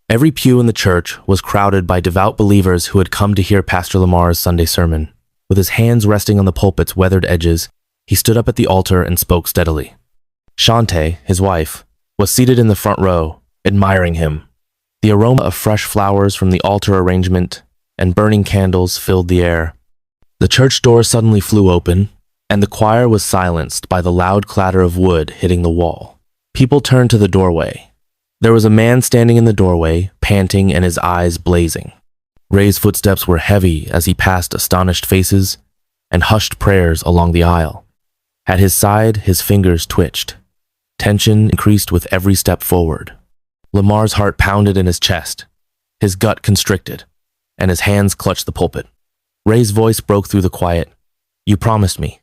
Every pew in the church was crowded by devout believers who had come to hear Pastor Lamar's Sunday sermon. With his hands resting on the pulpit's weathered edges, he stood up at the altar and spoke steadily. Shante, his wife, was seated in the front row, admiring him. The aroma of fresh flowers from the altar arrangement and burning candles filled the air. The church door suddenly flew open, and the choir was silenced by the loud clatter of wood hitting the wall. People turned to the doorway. There was a man standing in the doorway, panting and his eyes blazing. Ray's footsteps were heavy as he passed astonished faces and hushed prayers along the aisle. At his side, his fingers twitched. Tension increased with every step forward. Lamar's heart pounded in his chest, his gut constricted, and his hands clutched the pulpit. Ray's voice broke through the quiet. "You promised me."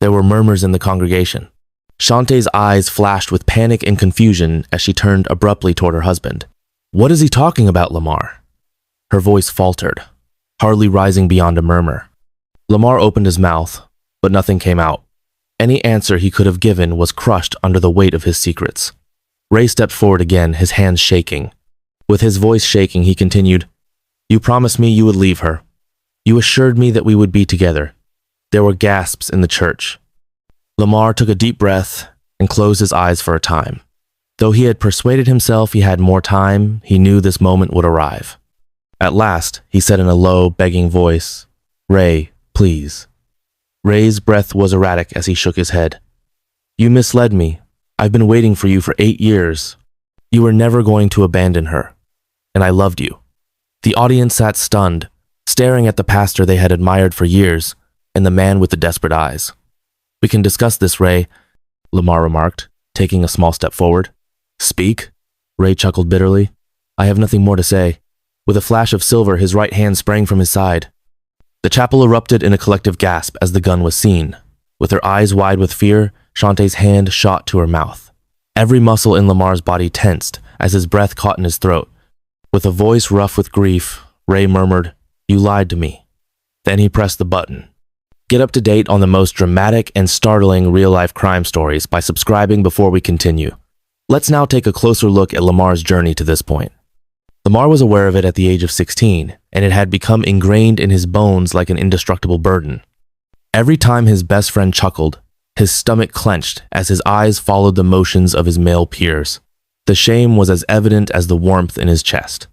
There were murmurs in the congregation. Shantae's eyes flashed with panic and confusion as she turned abruptly toward her husband. "What is he talking about, Lamar?" Her voice faltered, hardly rising beyond a murmur. Lamar opened his mouth, but nothing came out. Any answer he could have given was crushed under the weight of his secrets. Ray stepped forward again, his hands shaking. With his voice shaking, he continued, "You promised me you would leave her. You assured me that we would be together." There were gasps in the church. Lamar took a deep breath and closed his eyes for a time. Though he had persuaded himself he had more time, he knew this moment would arrive. At last, he said in a low, begging voice, "Ray, please." Ray's breath was erratic as he shook his head. "You misled me. I've been waiting for you for 8 years. You were never going to abandon her, and I loved you." The audience sat stunned, staring at the pastor they had admired for years, and the man with the desperate eyes. "We can discuss this, Ray," Lamar remarked, taking a small step forward. "Speak?" Ray chuckled bitterly. "I have nothing more to say." With a flash of silver, his right hand sprang from his side. The chapel erupted in a collective gasp as the gun was seen. With her eyes wide with fear, Shantae's hand shot to her mouth. Every muscle in Lamar's body tensed as his breath caught in his throat. With a voice rough with grief, Ray murmured, "You lied to me." Then he pressed the button. Get up to date on the most dramatic and startling real-life crime stories by subscribing before we continue. Let's now take a closer look at Lamar's journey to this point. Lamar was aware of it at the age of 16, and it had become ingrained in his bones like an indestructible burden. Every time his best friend chuckled, his stomach clenched as his eyes followed the motions of his male peers. The shame was as evident as the warmth in his chest.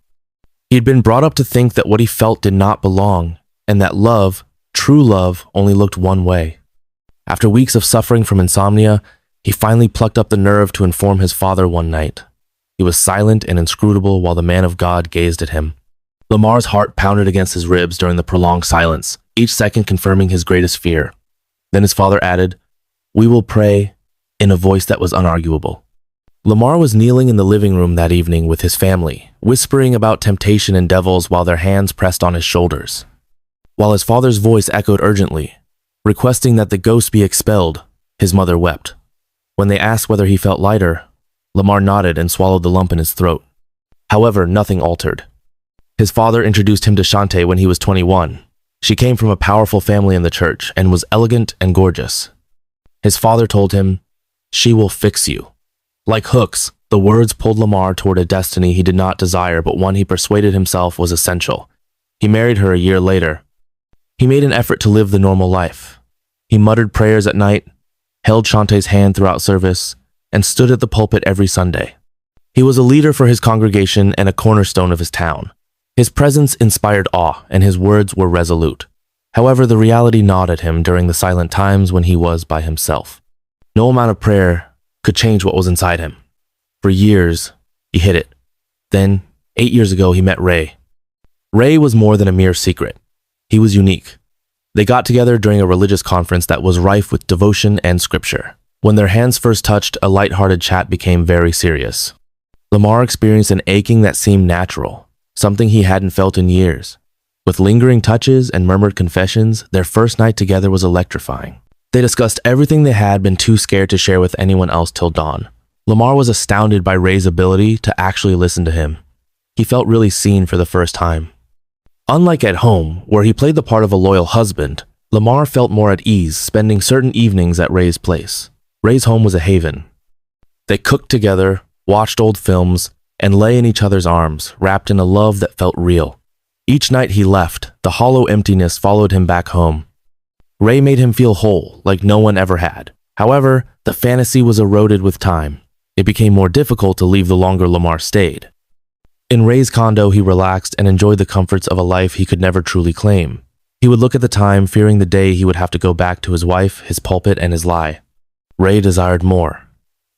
He had been brought up to think that what he felt did not belong, and that love, true love, only looked one way. After weeks of suffering from insomnia, he finally plucked up the nerve to inform his father one night. He was silent and inscrutable while the man of God gazed at him. Lamar's heart pounded against his ribs during the prolonged silence, each second confirming his greatest fear. Then his father added, "We will pray," in a voice that was unarguable. Lamar was kneeling in the living room that evening with his family, whispering about temptation and devils while their hands pressed on his shoulders. While his father's voice echoed urgently, requesting that the ghost be expelled, his mother wept. When they asked whether he felt lighter, Lamar nodded and swallowed the lump in his throat. However, nothing altered. His father introduced him to Shantae when he was 21. She came from a powerful family in the church and was elegant and gorgeous. His father told him, "She will fix you." Like hooks, the words pulled Lamar toward a destiny he did not desire, but one he persuaded himself was essential. He married her a year later. He made an effort to live the normal life. He muttered prayers at night, held Shantae's hand throughout service, and stood at the pulpit every Sunday. He was a leader for his congregation and a cornerstone of his town. His presence inspired awe, and his words were resolute. However, the reality gnawed at him during the silent times when he was by himself. No amount of prayer could change what was inside him. For years, he hid it. Then, 8 years ago, he met Ray. Ray was more than a mere secret. He was unique. They got together during a religious conference that was rife with devotion and scripture. When their hands first touched, a light-hearted chat became very serious. Lamar experienced an aching that seemed natural, something he hadn't felt in years. With lingering touches and murmured confessions, their first night together was electrifying. They discussed everything they had been too scared to share with anyone else till dawn. Lamar was astounded by Ray's ability to actually listen to him. He felt really seen for the first time. Unlike at home, where he played the part of a loyal husband, Lamar felt more at ease spending certain evenings at Ray's place. Ray's home was a haven. They cooked together, watched old films, and lay in each other's arms, wrapped in a love that felt real. Each night he left, the hollow emptiness followed him back home. Ray made him feel whole, like no one ever had. However, the fantasy was eroded with time. It became more difficult to leave the longer Lamar stayed. In Ray's condo, he relaxed and enjoyed the comforts of a life he could never truly claim. He would look at the time, fearing the day he would have to go back to his wife, his pulpit, and his lie. Ray desired more.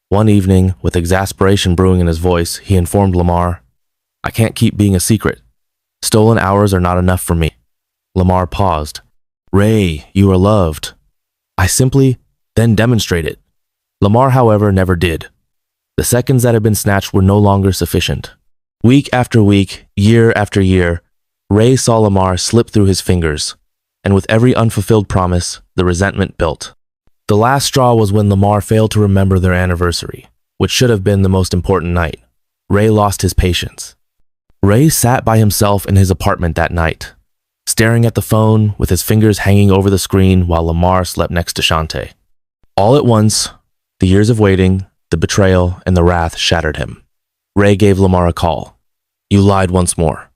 One evening, with exasperation brewing in his voice, he informed Lamar, "I can't keep being a secret. Stolen hours are not enough for me." Lamar paused. "Ray, you are loved." "I simply then demonstrate it." Lamar, however, never did. The seconds that had been snatched were no longer sufficient. Week after week, year after year, Ray saw Lamar slip through his fingers, and with every unfulfilled promise, the resentment built. The last straw was when Lamar failed to remember their anniversary, which should have been the most important night. Ray lost his patience. Ray sat by himself in his apartment that night, staring at the phone with his fingers hanging over the screen while Lamar slept next to Shantae. All at once, the years of waiting, the betrayal, and the wrath shattered him. Ray gave Lamar a call. "You lied once more."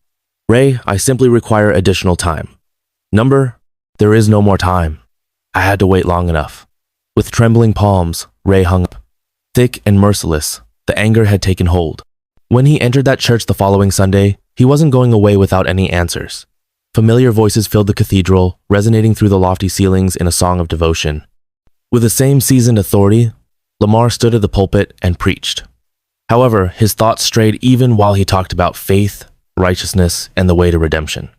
"Ray, I simply require additional time." "Number, there is no more time. I had to wait long enough." With trembling palms, Ray hung up. Thick and merciless, the anger had taken hold. When he entered that church the following Sunday, he wasn't going away without any answers. Familiar voices filled the cathedral, resonating through the lofty ceilings in a song of devotion. With the same seasoned authority, Lamar stood at the pulpit and preached. However, his thoughts strayed even while he talked about faith, righteousness, and the way to redemption.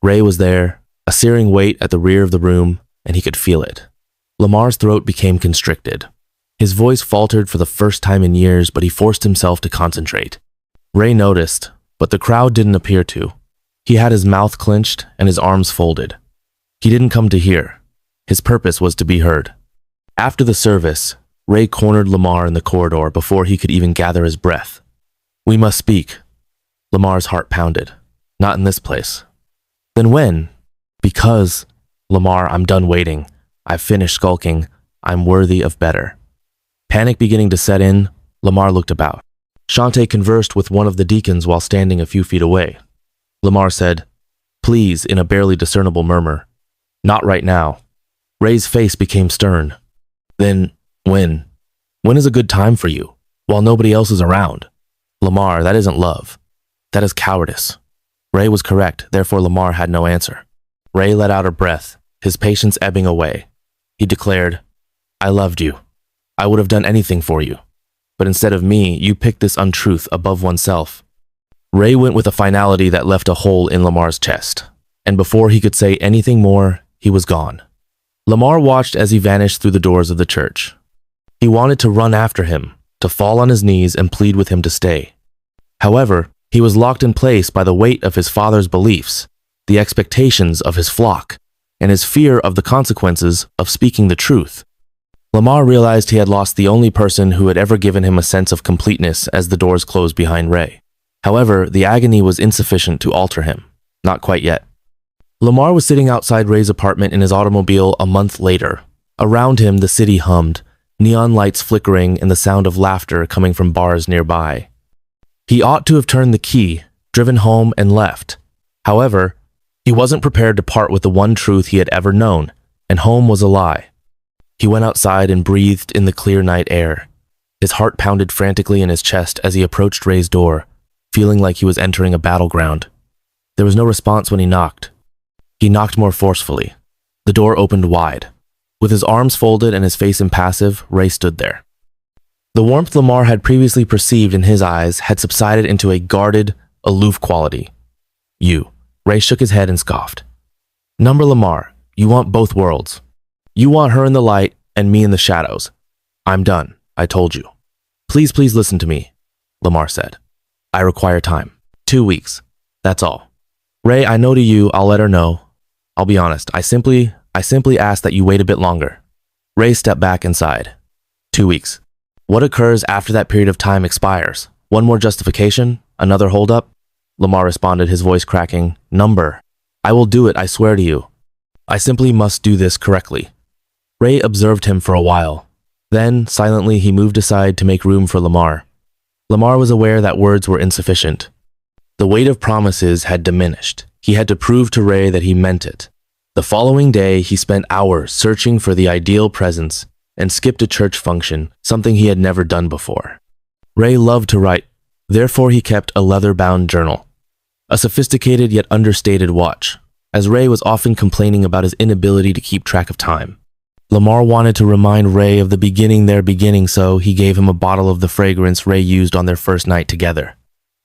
Ray was there, a searing weight at the rear of the room, and he could feel it. Lamar's throat became constricted. His voice faltered for the first time in years, but he forced himself to concentrate. Ray noticed, but the crowd didn't appear to. He had his mouth clenched and his arms folded. He didn't come to hear. His purpose was to be heard. After the service, Ray cornered Lamar in the corridor before he could even gather his breath. "We must speak." Lamar's heart pounded. "Not in this place." "Then when?" "Because, Lamar, I'm done waiting. I've finished skulking. I'm worthy of better." Panic beginning to set in, Lamar looked about. Shantae conversed with one of the deacons while standing a few feet away. Lamar said, "Please," in a barely discernible murmur. "Not right now." Ray's face became stern. "Then, when? When is a good time for you, while nobody else is around?" "Lamar, that isn't love. That is cowardice." Ray was correct, therefore Lamar had no answer. Ray let out a breath, his patience ebbing away. He declared, "I loved you. I would have done anything for you. But instead of me, you picked this untruth above oneself." Ray went with a finality that left a hole in Lamar's chest, and before he could say anything more, he was gone. Lamar watched as he vanished through the doors of the church. He wanted to run after him, to fall on his knees and plead with him to stay. However, he was locked in place by the weight of his father's beliefs, the expectations of his flock, and his fear of the consequences of speaking the truth. Lamar realized he had lost the only person who had ever given him a sense of completeness as the doors closed behind Ray. However, the agony was insufficient to alter him. Not quite yet. Lamar was sitting outside Ray's apartment in his automobile a month later. Around him, the city hummed, neon lights flickering and the sound of laughter coming from bars nearby. He ought to have turned the key, driven home, and left. However, he wasn't prepared to part with the one truth he had ever known, and home was a lie. He went outside and breathed in the clear night air. His heart pounded frantically in his chest as he approached Ray's door, feeling like he was entering a battleground. There was no response when he knocked. He knocked more forcefully. The door opened wide. With his arms folded and his face impassive, Ray stood there. The warmth Lamar had previously perceived in his eyes had subsided into a guarded, aloof quality. "You." Ray shook his head and scoffed. "Number Lamar, you want both worlds. You want her in the light and me in the shadows. I'm done, I told you." Please listen to me," Lamar said. "I require time. 2 weeks. That's all. Ray, I know to you, I'll let her know. I'll be honest, I simply ask that you wait a bit longer." Ray stepped back and sighed. 2 weeks. What occurs after that period of time expires? One more justification? Another holdup? Lamar responded, his voice cracking. "Number. I will do it, I swear to you. I simply must do this correctly." Ray observed him for a while. Then, silently, he moved aside to make room for Lamar. Lamar was aware that words were insufficient. The weight of promises had diminished. He had to prove to Ray that he meant it. The following day, he spent hours searching for the ideal presents and skipped a church function, something he had never done before. Ray loved to write, therefore he kept a leather-bound journal, a sophisticated yet understated watch, as Ray was often complaining about his inability to keep track of time. Lamar wanted to remind Ray of their beginning, so he gave him a bottle of the fragrance Ray used on their first night together.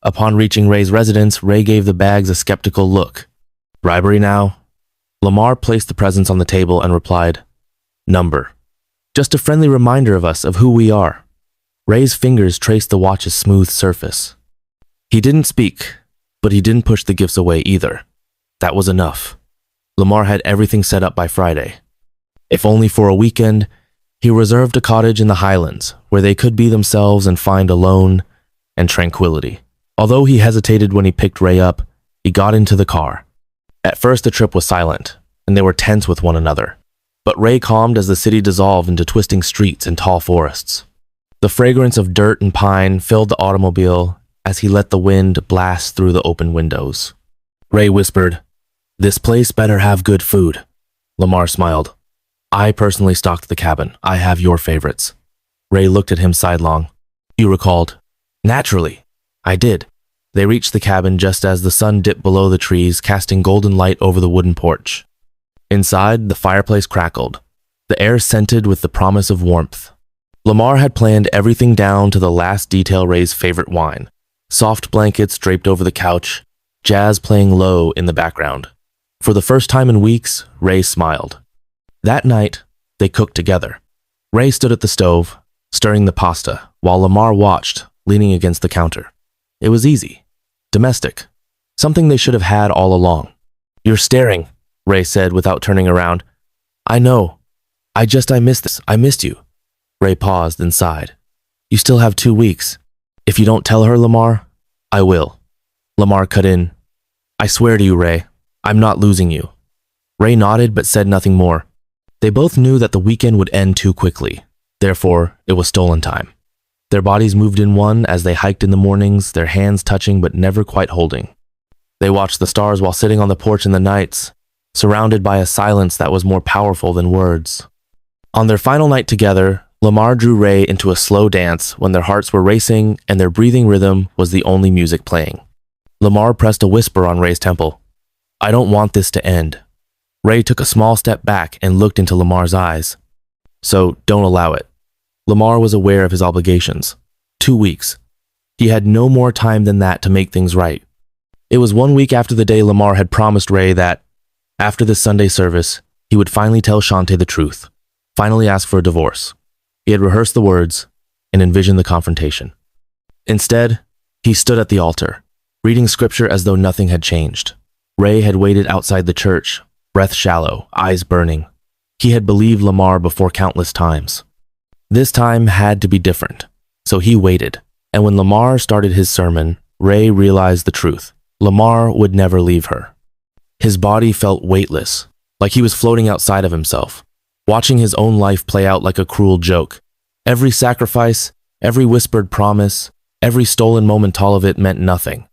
Upon reaching Ray's residence, Ray gave the bags a skeptical look. Bribery now? Lamar placed the presents on the table and replied, number. Just a friendly reminder of us, of who we are. Ray's fingers traced the watch's smooth surface. He didn't speak, but he didn't push the gifts away either. That was enough. Lamar had everything set up by Friday. If only for a weekend, he reserved a cottage in the Highlands where they could be themselves and find alone and tranquility. Although he hesitated when he picked Ray up, he got into the car. At first the trip was silent, and they were tense with one another. But Ray calmed as the city dissolved into twisting streets and tall forests. The fragrance of dirt and pine filled the automobile as he let the wind blast through the open windows. Ray whispered, "This place better have good food." Lamar smiled. "I personally stocked the cabin. I have your favorites." Ray looked at him sidelong. "You recalled?" "Naturally. I did." They reached the cabin just as the sun dipped below the trees, casting golden light over the wooden porch. Inside, the fireplace crackled, the air scented with the promise of warmth. Lamar had planned everything down to the last detail. Ray's favorite wine, soft blankets draped over the couch, jazz playing low in the background. For the first time in weeks, Ray smiled. That night, they cooked together. Ray stood at the stove, stirring the pasta, while Lamar watched, leaning against the counter. It was easy, domestic, something they should have had all along. "You're staring," Ray said without turning around. "I know. I missed this. I missed you." Ray paused and sighed. "You still have 2 weeks. If you don't tell her, Lamar, I will." Lamar cut in. "I swear to you, Ray, I'm not losing you." Ray nodded but said nothing more. They both knew that the weekend would end too quickly. Therefore, it was stolen time. Their bodies moved in one as they hiked in the mornings, their hands touching but never quite holding. They watched the stars while sitting on the porch in the nights, surrounded by a silence that was more powerful than words. On their final night together, Lamar drew Ray into a slow dance when their hearts were racing and their breathing rhythm was the only music playing. Lamar pressed a whisper on Ray's temple. "I don't want this to end." Ray took a small step back and looked into Lamar's eyes. "So don't allow it." Lamar was aware of his obligations. 2 weeks. He had no more time than that to make things right. It was 1 week after the day Lamar had promised Ray that, after the Sunday service, he would finally tell Shantae the truth, finally ask for a divorce. He had rehearsed the words and envisioned the confrontation. Instead, he stood at the altar, reading scripture as though nothing had changed. Ray had waited outside the church, breath shallow, eyes burning. He had believed Lamar before countless times. This time had to be different, so he waited. And when Lamar started his sermon, Ray realized the truth. Lamar would never leave her. His body felt weightless, like he was floating outside of himself, watching his own life play out like a cruel joke. Every sacrifice, every whispered promise, every stolen moment, all of it meant nothing.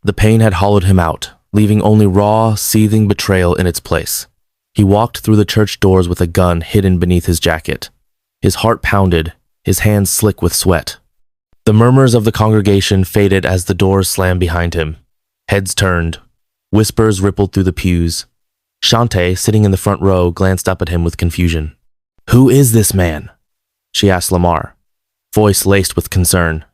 The pain had hollowed him out, leaving only raw, seething betrayal in its place. He walked through the church doors with a gun hidden beneath his jacket. His heart pounded, his hands slick with sweat. The murmurs of the congregation faded as the doors slammed behind him. Heads turned. Whispers rippled through the pews. Shantae, sitting in the front row, glanced up at him with confusion. "Who is this man?" she asked Lamar, voice laced with concern.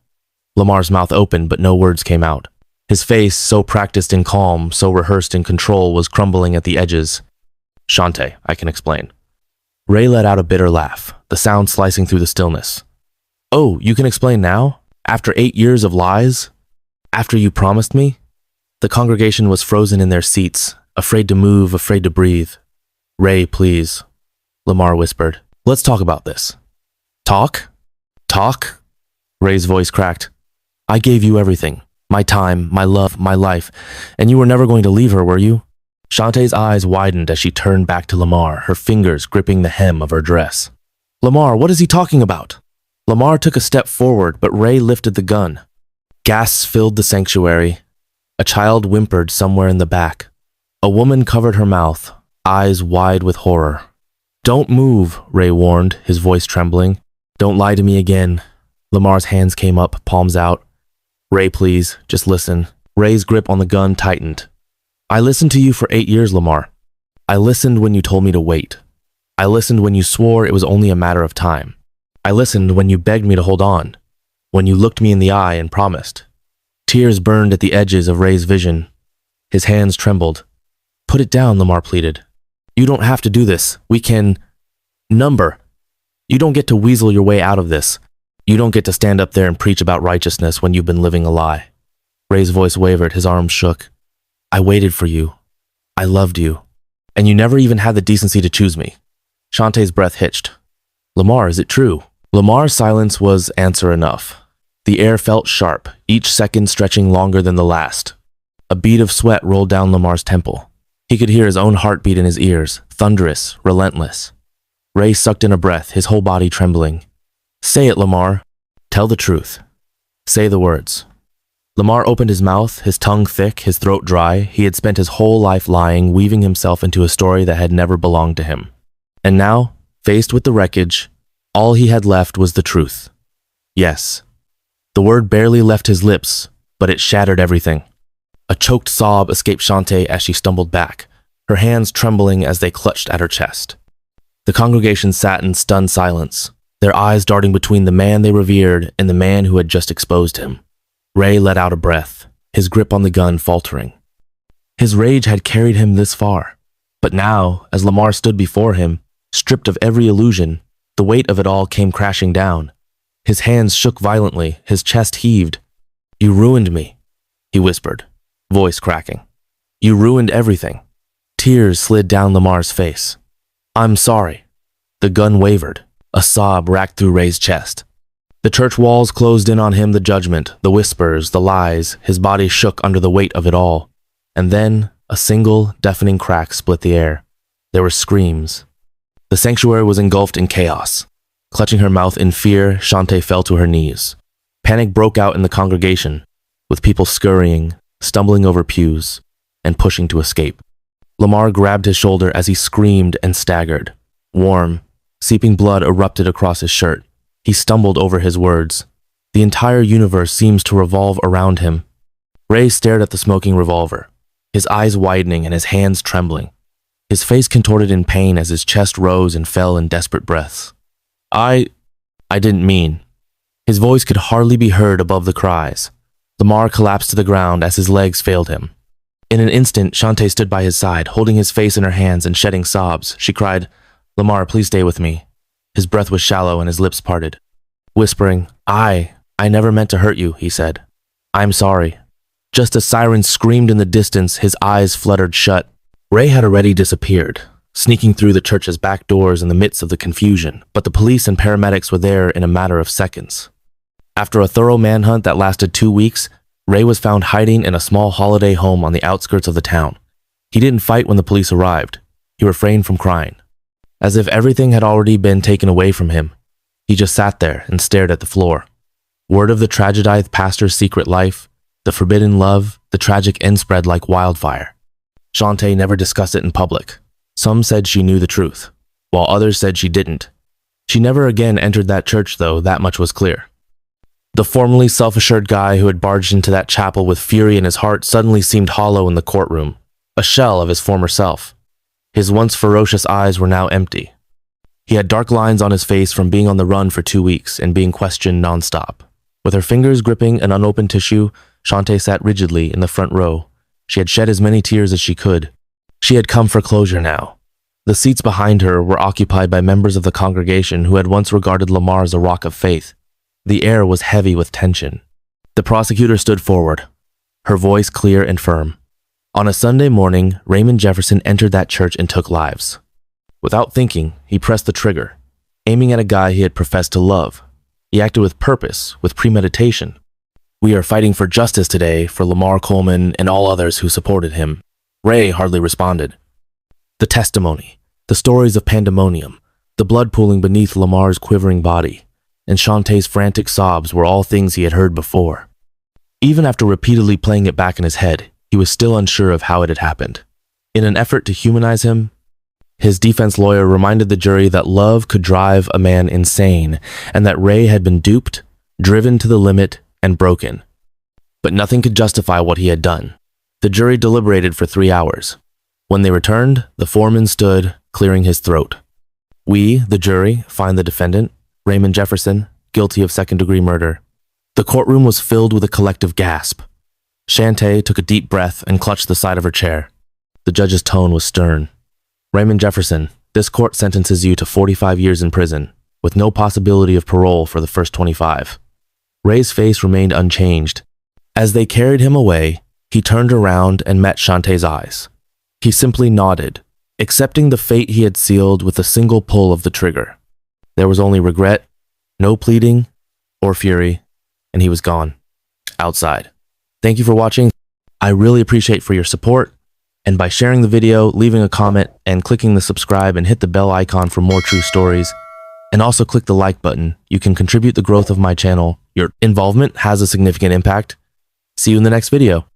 Lamar's mouth opened, but no words came out. His face, so practiced in calm, so rehearsed in control, was crumbling at the edges. "Shantae, I can explain." Ray let out a bitter laugh, the sound slicing through the stillness. "Oh, you can explain now? After 8 years of lies? After you promised me?" The congregation was frozen in their seats, afraid to move, afraid to breathe. "Ray, please," Lamar whispered. "Let's talk about this." "Talk? Talk?" Ray's voice cracked. "I gave you everything. My time, my love, my life, and you were never going to leave her, were you?" Shantae's eyes widened as she turned back to Lamar, her fingers gripping the hem of her dress. "Lamar, what is he talking about?" Lamar took a step forward, but Ray lifted the gun. Gasps filled the sanctuary. A child whimpered somewhere in the back. A woman covered her mouth, eyes wide with horror. "Don't move," Ray warned, his voice trembling. "Don't lie to me again." Lamar's hands came up, palms out. "Ray, please, just listen." Ray's grip on the gun tightened. "I listened to you for 8 years, Lamar. I listened when you told me to wait. I listened when you swore it was only a matter of time. I listened when you begged me to hold on, when you looked me in the eye and promised." Tears burned at the edges of Ray's vision. His hands trembled. "Put it down," Lamar pleaded. "You don't have to do this. We can... number. You don't get to weasel your way out of this. You don't get to stand up there and preach about righteousness when you've been living a lie." Ray's voice wavered, his arms shook. "I waited for you. I loved you. And you never even had the decency to choose me." Shantae's breath hitched. "Lamar, is it true?" Lamar's silence was answer enough. The air felt sharp, each second stretching longer than the last. A bead of sweat rolled down Lamar's temple. He could hear his own heartbeat in his ears, thunderous, relentless. Ray sucked in a breath, his whole body trembling. "Say it, Lamar. Tell the truth. Say the words." Lamar opened his mouth, his tongue thick, his throat dry. He had spent his whole life lying, weaving himself into a story that had never belonged to him. And now, faced with the wreckage, all he had left was the truth. Yes. The word barely left his lips, but it shattered everything. A choked sob escaped Shantae as she stumbled back, her hands trembling as they clutched at her chest. The congregation sat in stunned silence, their eyes darting between the man they revered and the man who had just exposed him. Ray let out a breath, his grip on the gun faltering. His rage had carried him this far, but now, as Lamar stood before him, stripped of every illusion, the weight of it all came crashing down. His hands shook violently, his chest heaved. "You ruined me," he whispered, voice cracking. "You ruined everything." Tears slid down Lamar's face. "I'm sorry." The gun wavered. A sob racked through Ray's chest. The church walls closed in on him, the judgment, the whispers, the lies. His body shook under the weight of it all. And then, a single, deafening crack split the air. There were screams. The sanctuary was engulfed in chaos. Clutching her mouth in fear, Shantae fell to her knees. Panic broke out in the congregation, with people scurrying, stumbling over pews, and pushing to escape. Lamar grabbed his shoulder as he screamed and staggered. Warm, seeping blood erupted across his shirt. He stumbled over his words. The entire universe seems to revolve around him. Ray stared at the smoking revolver, his eyes widening and his hands trembling. His face contorted in pain as his chest rose and fell in desperate breaths. I didn't mean." His voice could hardly be heard above the cries. Lamar collapsed to the ground as his legs failed him. In an instant, Shantae stood by his side, holding his face in her hands and shedding sobs. She cried, "Lamar, please stay with me." His breath was shallow and his lips parted. Whispering, I never meant to hurt you," he said. "I'm sorry." Just as sirens screamed in the distance, his eyes fluttered shut. Ray had already disappeared, sneaking through the church's back doors in the midst of the confusion, but the police and paramedics were there in a matter of seconds. After a thorough manhunt that lasted 2 weeks, Ray was found hiding in a small holiday home on the outskirts of the town. He didn't fight when the police arrived. He refrained from crying. As if everything had already been taken away from him, he just sat there and stared at the floor. Word of the tragedized pastor's secret life, the forbidden love, the tragic end spread like wildfire. Shantae never discussed it in public. Some said she knew the truth, while others said she didn't. She never again entered that church, though, that much was clear. The formerly self-assured guy who had barged into that chapel with fury in his heart suddenly seemed hollow in the courtroom, a shell of his former self. His once ferocious eyes were now empty. He had dark lines on his face from being on the run for 2 weeks and being questioned nonstop. With her fingers gripping an unopened tissue, Shantae sat rigidly in the front row. She had shed as many tears as she could. She had come for closure now. The seats behind her were occupied by members of the congregation who had once regarded Lamar as a rock of faith. The air was heavy with tension. The prosecutor stood forward, her voice clear and firm. On a Sunday morning, Raymond Jefferson entered that church and took lives. Without thinking, he pressed the trigger, aiming at a guy he had professed to love. He acted with purpose, with premeditation. "We are fighting for justice today for Lamar Coleman and all others who supported him." Ray hardly responded. The testimony, the stories of pandemonium, the blood pooling beneath Lamar's quivering body, and Shantae's frantic sobs were all things he had heard before. Even after repeatedly playing it back in his head, he was still unsure of how it had happened. In an effort to humanize him, his defense lawyer reminded the jury that love could drive a man insane and that Ray had been duped, driven to the limit, and broken. But nothing could justify what he had done. The jury deliberated for 3 hours. When they returned, the foreman stood, clearing his throat. We, the jury, find the defendant, Raymond Jefferson, guilty of second-degree murder. The courtroom was filled with a collective gasp. Shantae took a deep breath and clutched the side of her chair. The judge's tone was stern. Raymond Jefferson, this court sentences you to 45 years in prison, with no possibility of parole for the first 25. Ray's face remained unchanged. As they carried him away, he turned around and met Shantae's eyes. He simply nodded, accepting the fate he had sealed with a single pull of the trigger. There was only regret, no pleading or fury, and he was gone, outside. Thank you for watching. I really appreciate for your support, and by sharing the video, leaving a comment, and clicking the subscribe and hit the bell icon for more true stories, and also click the like button, you can contribute the growth of my channel. Your involvement has a significant impact. See you in the next video.